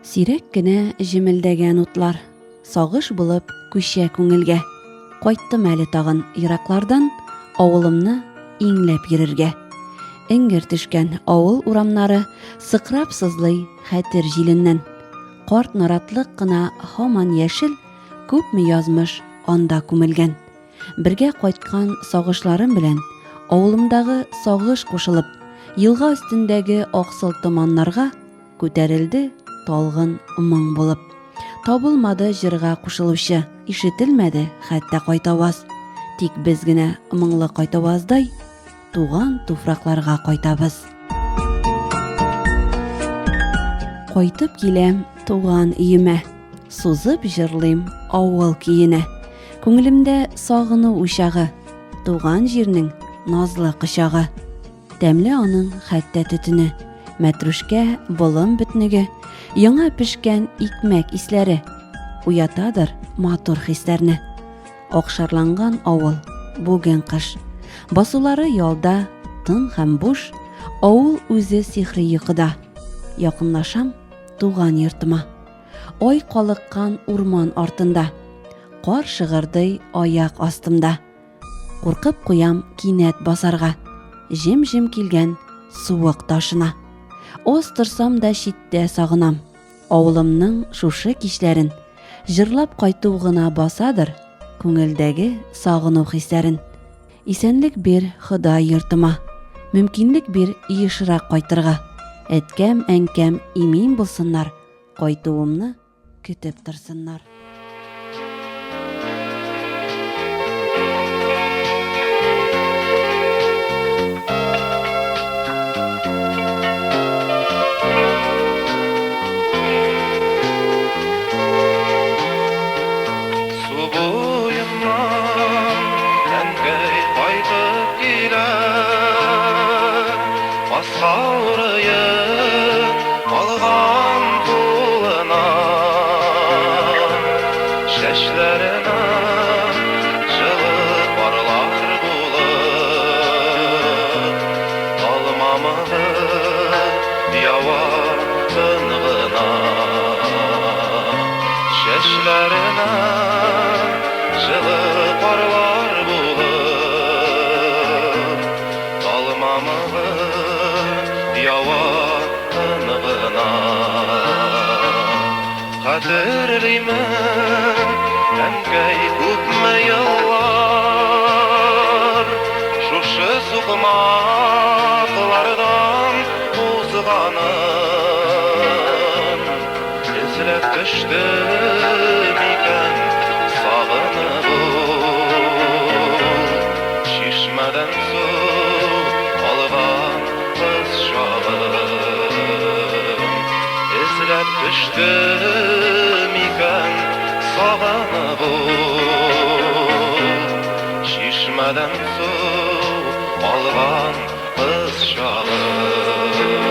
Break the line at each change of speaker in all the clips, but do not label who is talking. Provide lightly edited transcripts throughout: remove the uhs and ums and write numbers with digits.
Сирәк кенә җемелдәгән утлар, сагыш булып күчә күңелгә. Кайттым әле тагын ераклардан, авылымны иңләп йөрергә. Эңгер төшкән авыл урамнары сыкрап сызлый хәтер җиленнән. Карт наратлык кына һаман яшел, күпме язмыш анда күмелгән. Бергә кайткан сагышларым белән авылымдагы сагыш кушылып, елга өстендәге аксыл томаннарга күтәрелде талгын моң булып. Табылмады җырга кушылучы, ишетелмәде хәтта кайтаваз. Тик без генә моңлы кайтаваздай туган туфракларга кайтабыз. Кайтып киләм туган өемә, сузып җырлыйм авыл киенә. Күңелемдә сагыну учагы, туган җирнең назлы кычагы. Тәмле аның хәтта төтене, мәтрүшкә болын бөтнеге, яңа пешкән икмәк исләре уятадыр матур хисләрне. Акшарланган авыл, бүген кыш, басулары ялда, тын һәм буш, авыл үзе сихри йокыда. Якынлашам туган йортыма, ай калыккан урман артында, кар шыгырдый аяк астымда. Куркып куям кинәт басарга, җем-җем килгән суык ташына. Оз торсам да читтә сагынам, авылымның шушы кичләрен, җырлап кайту гына басадыр күңелдәге сагыну хисләрен. Исәнлек бир Ходай йортыма, мөмкинлек бир ешрак кайтырга. Әткәм, әнкәм имин булсыннар, кайтуымны көтеп торсыннар.
Хәтерлеймен әнкәй күпме еллар, шушы сугмаклардан узганым. Эзләп төштем икән сагынып чишмәдән су алган кыз чагым. Эзләп төштем икән сагынып чишмәдән су алган кыз чагым.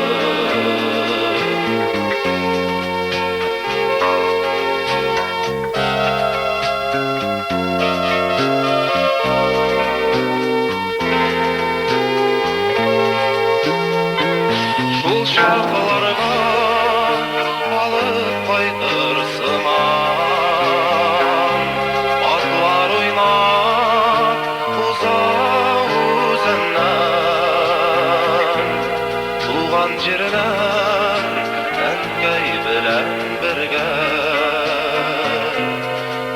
Шул чакларга алып кайтырсыман, атлар уйнап уза үзеннән. Туган җирләр әнкәй белән бергә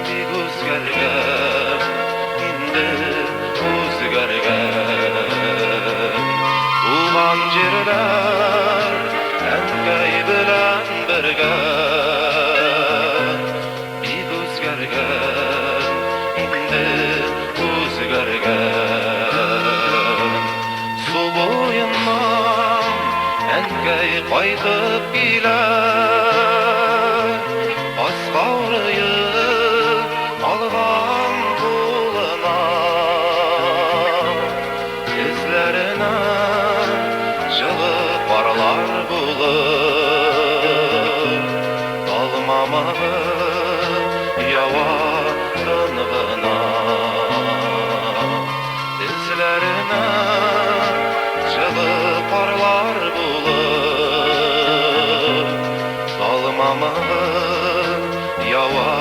бик үзгәргән, инде үзгәргән. Туган җирләр әнкәй белән бергә бик үзгәргән, инде үзгәргән. Су буеннан әнкәй кайтып килә, аскаурыеп алган кулына. Эзләренә жылы парлар булып Янамы ява